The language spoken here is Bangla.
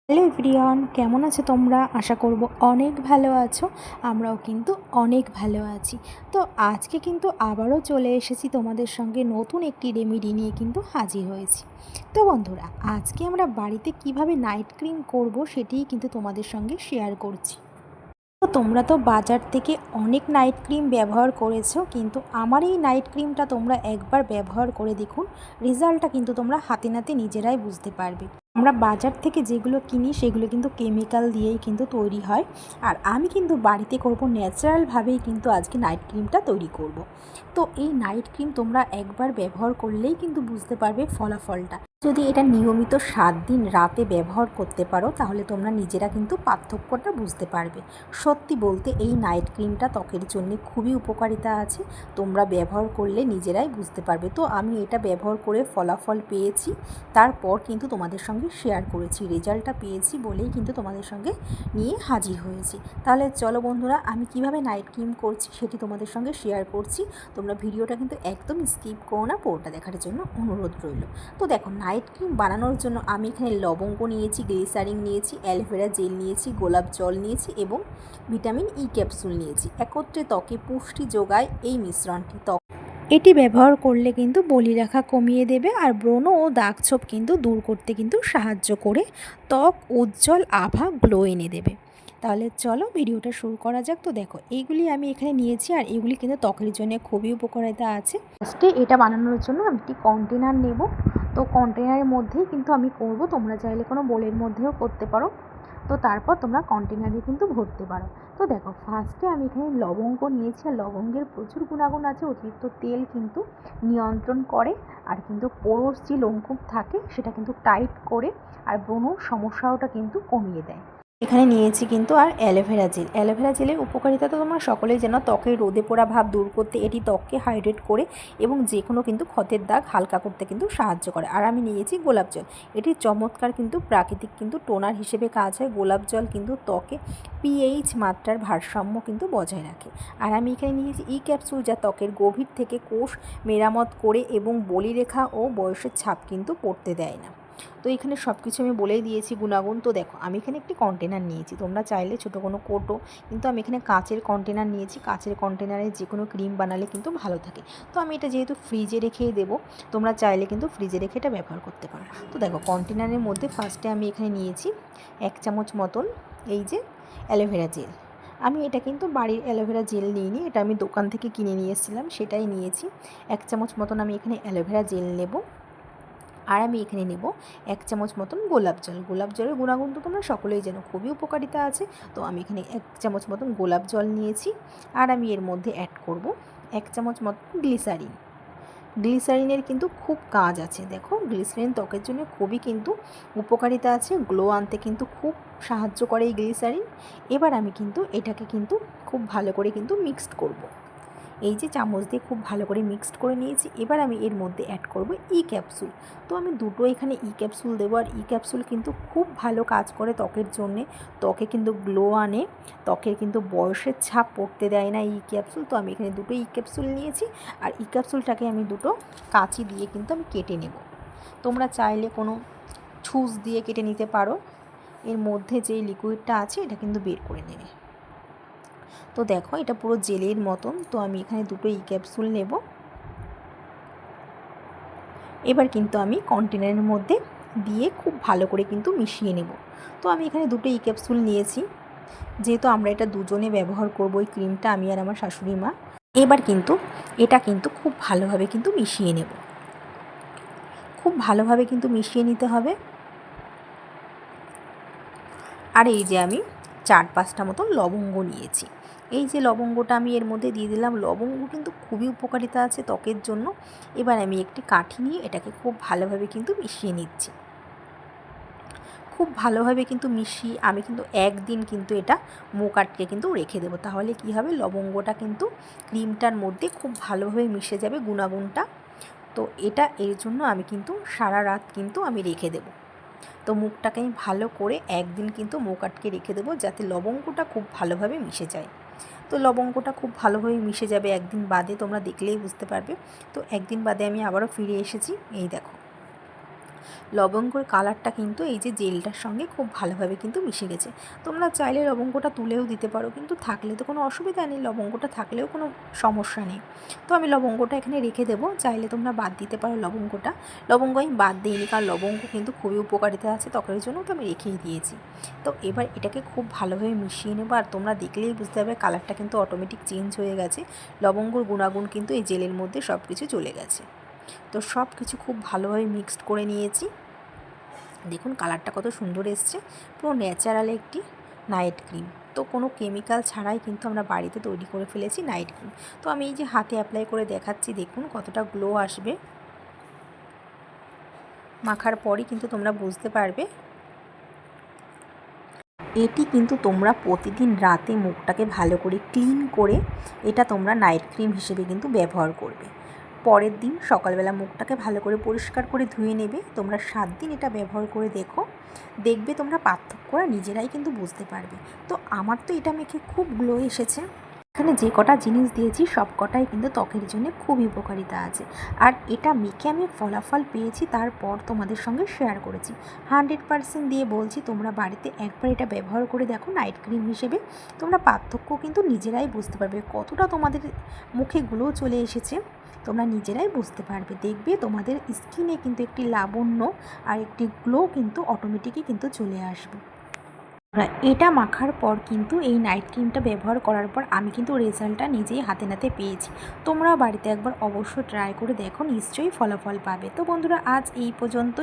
হ্যালো এভরিওয়ান, কেমন আছো তোমরা? আশা করব অনেক ভালো আছো। আমরাও কিন্তু অনেক ভালো আছি। তো আজকে কিন্তু আবারও চলে এসেছি তোমাদের সঙ্গে নতুন একটি রেমেডি নিয়ে কিন্তু হাজির হয়েছি। তো বন্ধুরা, আজকে আমরা বাড়িতে কিভাবে নাইট ক্রিম করব সেটিই কিন্তু তোমাদের সঙ্গে শেয়ার করছি। তো তোমরা তো বাজার থেকে অনেক নাইট ক্রিম ব্যবহার করেছো, কিন্তু আমার এই নাইট ক্রিমটা তোমরা একবার ব্যবহার করে দেখুন। রেজাল্টটা কিন্তু তোমরা হাতে নাতে নিজেরাই বুঝতে পারবে। আমরা বাজার থেকে যেগুলো কিনি সেগুলো কিন্তু কেমিক্যাল দিয়েই কিন্তু তৈরি হয়, আর আমি কিন্তু বাড়িতে করব ন্যাচারালভাবেই কিন্তু আজকে নাইট ক্রিমটা তৈরি করব। তো এই নাইট ক্রিম তোমরা একবার ব্যবহার করলেই কিন্তু বুঝতে পারবে ফলাফলটা। যদি এটা নিয়মিত 7 দিন রাতে ব্যবহার করতে পারো তাহলে তোমরা নিজেরা কিন্তু পার্থক্যটা বুঝতে পারবে। সত্যি বলতে এই নাইট ক্রিমটা ত্বকের জন্য খুবই উপকারিতা আছে, তোমরা ব্যবহার করলে নিজেরাই বুঝতে পারবে। তো আমি এটা ব্যবহার করে ফলাফল পেয়েছি, তারপর কিন্তু তোমাদের সঙ্গে শেয়ার করেছি। রেজাল্টটা পেয়েছি বলেই কিন্তু তোমাদের সঙ্গে নিয়ে হাজির হয়েছি। তাহলে চলো বন্ধুরা, আমি কিভাবে নাইট ক্রিম করছি সেটি তোমাদের সঙ্গে শেয়ার করছি। তোমরা ভিডিওটা কিন্তু একদম স্কিপ করো না, পুরোটা দেখার জন্য অনুরোধ রইল। তো দেখো, নাইট ক্রিম বানানোর জন্য আমি এখানে লবঙ্গ নিয়েছি, গ্লিসারিন নিয়েছি, অ্যালোভেরা জেল নিয়েছি, গোলাপ জল নিয়েছি এবং ভিটামিন ই ক্যাপসুল নিয়েছি। একত্রে ত্বকে পুষ্টি যোগায় এই মিশ্রণটি। এটি ব্যবহার করলে কিন্তু বলিরেখা কমিয়ে দেবে, আর ব্রণ ও দাগ ছোপ কিন্তু দূর করতে কিন্তু সাহায্য করে ত্বক উজ্জ্বল আভা গ্লো এনে দেবে। তাহলে চলো ভিডিওটা শুরু করা যাক। তো দেখো, এইগুলি আমি এখানে নিয়েছি, আর এগুলি কিন্তু ত্বকের জন্য খুবই উপকারিতা আছে। ফার্স্টে এটা বানানোর জন্য আমি একটি কন্টেনার নেব। তো কন্টেনারের মধ্যেই কিন্তু আমি করব, তোমরা চাইলে কোনো বোলের মধ্যেও করতে পারো। তো তারপর তোমরা কন্টেনারে কিন্তু ভরতে পারো। তো দেখো, ফার্স্টে আমি এখানে লবঙ্গ নিয়েছি, আর লবঙ্গের প্রচুর গুণাগুণ আছে। অতিরিক্ত তেল কিন্তু নিয়ন্ত্রণ করে, আর কিন্তু পোরস যে লোমকূপ থাকে সেটা কিন্তু টাইট করে, আর ব্রণর সমস্যাটা কিন্তু কমিয়ে দেয়। এখানে নিয়েছি কিন্তু আর অ্যালোভেরা জেল। অ্যালোভেরা জেলের উপকারিতা তো তোমরা সকলেই জানো। ত্বকের রোদে পোড়া ভাব দূর করতে এটি ত্বককে হাইড্রেট করে এবং যে কোনো কিন্তু ক্ষতের দাগ হালকা করতে কিন্তু সাহায্য করে। আর আমি নিয়েছি গোলাপ জল। এটি চমৎকার কিন্তু প্রাকৃতিক কিন্তু টোনার হিসেবে কাজ হয়। গোলাপ জল কিন্তু ত্বকে পিএইচ মাত্রার ভারসাম্য কিন্তু বজায় রাখে। আর আমি এখানে নিয়েছি ই ক্যাপসুল, যা ত্বকের গভীর থেকে কোষ মেরামত করে এবং বলিরেখা ও বয়সের ছাপ কিন্তু পড়তে দেয় না। তো এখানে সব কিছু আমি বলেই দিয়েছি গুণাগুণ। তো দেখো, আমি এখানে একটি কন্টেনার নিয়েছি, তোমরা চাইলে ছোটো কোনো কোটো, কিন্তু আমি এখানে কাচের কন্টেনার নিয়েছি। কাচের কন্টেনারে যে কোনো ক্রিম বানালে কিন্তু ভালো থাকে। তো আমি এটা যেহেতু ফ্রিজে রেখেই দেবো, তোমরা চাইলে কিন্তু ফ্রিজে রেখে এটা ব্যবহার করতে পারো। তো দেখো, কন্টেনারের মধ্যে ফার্স্টে আমি এখানে নিয়েছি 1 চামচ মতন এই যে অ্যালোভেরা জেল। আমি এটা কিন্তু বাড়ির অ্যালোভেরা জেল নিইনি, এটা আমি দোকান থেকে কিনে নিয়ে এসেছিলাম, সেটাই নিয়েছি। 1 চামচ মতন আমি এখানে অ্যালোভেরা জেল নেব। আর আমি এখানে নেব 1 চামচ মতন গোলাপ জল। গোলাপ জলের গুণাগুণ তো তোমরা সকলেই জানো, খুবই উপকারিতা আছে। তো আমি এখানে 1 চামচ মতন গোলাপ জল নিয়েছি। আর আমি এর মধ্যে অ্যাড করব 1 চামচ মতন গ্লিসারিন। গ্লিসারিনের কিন্তু খুব কাজ আছে। দেখো, গ্লিসারিন ত্বকের জন্য খুবই কিন্তু উপকারিতা আছে, গ্লো আনতে কিন্তু খুব সাহায্য করে এই গ্লিসারিন। এবার আমি কিন্তু এটাকে কিন্তু খুব ভালো করে কিন্তু মিক্সড করব। এই যে চামচ দিয়ে খুব ভালো করে মিক্সড করে নিয়েছি। এবার আমি এর মধ্যে অ্যাড করব ই ক্যাপসুল। তো আমি দুটো এখানে ই ক্যাপসুল দেবো। আর ই ক্যাপসুল কিন্তু খুব ভালো কাজ করে ত্বকের জন্যে, ত্বকে কিন্তু গ্লো আনে, ত্বকের কিন্তু বয়সের ছাপ পড়তে দেয় না ই ক্যাপসুল। তো আমি এখানে দুটো ই ক্যাপসুল নিয়েছি, আর ই ক্যাপসুলটাকে আমি দুটো কাঁচি দিয়ে কিন্তু আমি কেটে নেব। তোমরা চাইলে কোনো ছুঁচ দিয়ে কেটে নিতে পারো। এর মধ্যে যেই লিকুইডটা আছে এটা কিন্তু বের করে নেবে। তো দেখো, এটা পুরো জেলের মতন। তো আমি এখানে দুটো ই ক্যাপসুল নেব। এবার কিন্তু আমি কন্টেনারের মধ্যে দিয়ে খুব ভালো করে কিন্তু মিশিয়ে নেব। তো আমি এখানে দুটো ই ক্যাপসুল নিয়েছি, যেহেতু আমরা এটা দুজনে ব্যবহার করব এই ক্রিমটা, আমি আর আমার শাশুড়ি মা। এবার কিন্তু এটা কিন্তু খুব ভালোভাবে কিন্তু মিশিয়ে নেব। খুব ভালোভাবে কিন্তু মিশিয়ে নিতে হবে। আর এই যে আমি 4-5টা মতন লবঙ্গ নিয়েছি। এই যে লবঙ্গটা আমি এর মধ্যে দিয়ে দিলাম। লবঙ্গ কিন্তু খুবই উপকারিতা আছে ত্বকের জন্য। এবার আমি একটি কাঠি নিয়ে এটাকে খুব ভালোভাবে কিন্তু মিশিয়ে নিচ্ছি। খুব ভালোভাবে কিন্তু মিশিয়ে আমি কিন্তু একদিন কিন্তু এটা মুখ আটকে কিন্তু রেখে দেবো। তাহলে কি হবে, লবঙ্গটা কিন্তু ক্রিমটার মধ্যে খুব ভালোভাবে মিশে যাবে গুণাগুণটা। তো এটা এর জন্য আমি কিন্তু সারা রাত কিন্তু আমি রেখে দেবো। তো মুখটাকে আমি ভালো করে একদিন কিন্তু মুখ আটকে রেখে দেবো, যাতে লবঙ্গটা খুব ভালোভাবে মিশে যায়। তো লবঙ্গটা খুব ভালোভাবে মিশে যাবে একদিন বাদে, তোমরা দেখলেই বুঝতে পারবে। তো একদিন বাদে আমি আবারও ফিরে এসেছি। এই দেখো, লবঙ্গর কালারটা কিন্তু এই যে জেলটার সঙ্গে খুব ভালোভাবে কিন্তু মিশে গেছে। তোমরা চাইলে লবঙ্গটা তুলেও দিতে পারো, কিন্তু থাকলে তো কোনো অসুবিধা নেই, লবঙ্গটা থাকলেও কোনো সমস্যা নেই। তো আমি লবঙ্গটা এখানে রেখে দেবো, চাইলে তোমরা বাদ দিতে পারো লবঙ্গটা। লবঙ্গ আমি বাদ দিইনি, কারণ লবঙ্গ কিন্তু খুবই উপকারিতা আছে ত্বকের জন্য, তো আমি রেখেই দিয়েছি। তো এবার এটাকে খুব ভালোভাবে মিশিয়ে নেবো, আর তোমরা দেখলেই বুঝতে পারবে কালারটা কিন্তু অটোমেটিক চেঞ্জ হয়ে গেছে। লবঙ্গর গুণাগুণ কিন্তু এই জেলের মধ্যে সব কিছু চলে গেছে। তো সব কিছু খুব ভালোভাবে মিক্সড করে নিয়েছি। দেখুন কালারটা কত সুন্দর এসছে, পুরো ন্যাচারাল একটি নাইট ক্রিম। তো কোনো কেমিক্যাল ছাড়াই কিন্তু আমরা বাড়িতে তৈরি করে ফেলেছি নাইট ক্রিম। তো আমি এই যে হাতে অ্যাপ্লাই করে দেখাচ্ছি, দেখুন কতটা গ্লো আসবে। মাখার পরই কিন্তু তোমরা বুঝতে পারবে। এটি কিন্তু তোমরা প্রতিদিন রাতে মুখটাকে ভালো করে ক্লিন করে এটা তোমরা নাইট ক্রিম হিসেবে কিন্তু ব্যবহার করবে। পরের দিন সকালবেলা মুখটাকে ভালো করে পরিষ্কার করে ধুয়ে নেবে। তোমরা 7 দিন এটা ব্যবহার করে দেখো, দেখবে তোমরা পার্থক্যটা নিজেরাই কিন্তু বুঝতে পারবে। তো আমার তো এটা মেখে খুব গ্লো এসেছে। এখানে যে কটা জিনিস দিয়েছি সব কটাই কিন্তু ত্বকের জন্য খুবই উপকারিতা আছে, আর এটা মেখে আমি ফলাফল পেয়েছি, তারপর তোমাদের সঙ্গে শেয়ার করেছি। 100% দিয়ে বলছি, তোমরা বাড়িতে একবার এটা ব্যবহার করে দেখো নাইট ক্রিম হিসেবে, তোমরা পার্থক্য কিন্তু নিজেরাই বুঝতে পারবে, কতটা তোমাদের মুখে গ্লো চলে এসেছে তোমরা নিজেরাই বুঝতে পারবে। দেখবে তোমাদের স্কিনে কিন্তু একটি লাবণ্য আর একটি গ্লো কিন্তু অটোমেটিকই কিন্তু চলে আসবে। এটা মাখার পর কিন্তু এই নাইট ক্রিমটা ব্যবহার করার পর আমি কিন্তু রেজাল্টটা নিজেই হাতে নাতে পেয়েছি। তোমরাও বাড়িতে একবার অবশ্যই ট্রাই করে দেখো, নিশ্চয়ই ফলাফল পাবে। তো বন্ধুরা, আজ এই পর্যন্ত।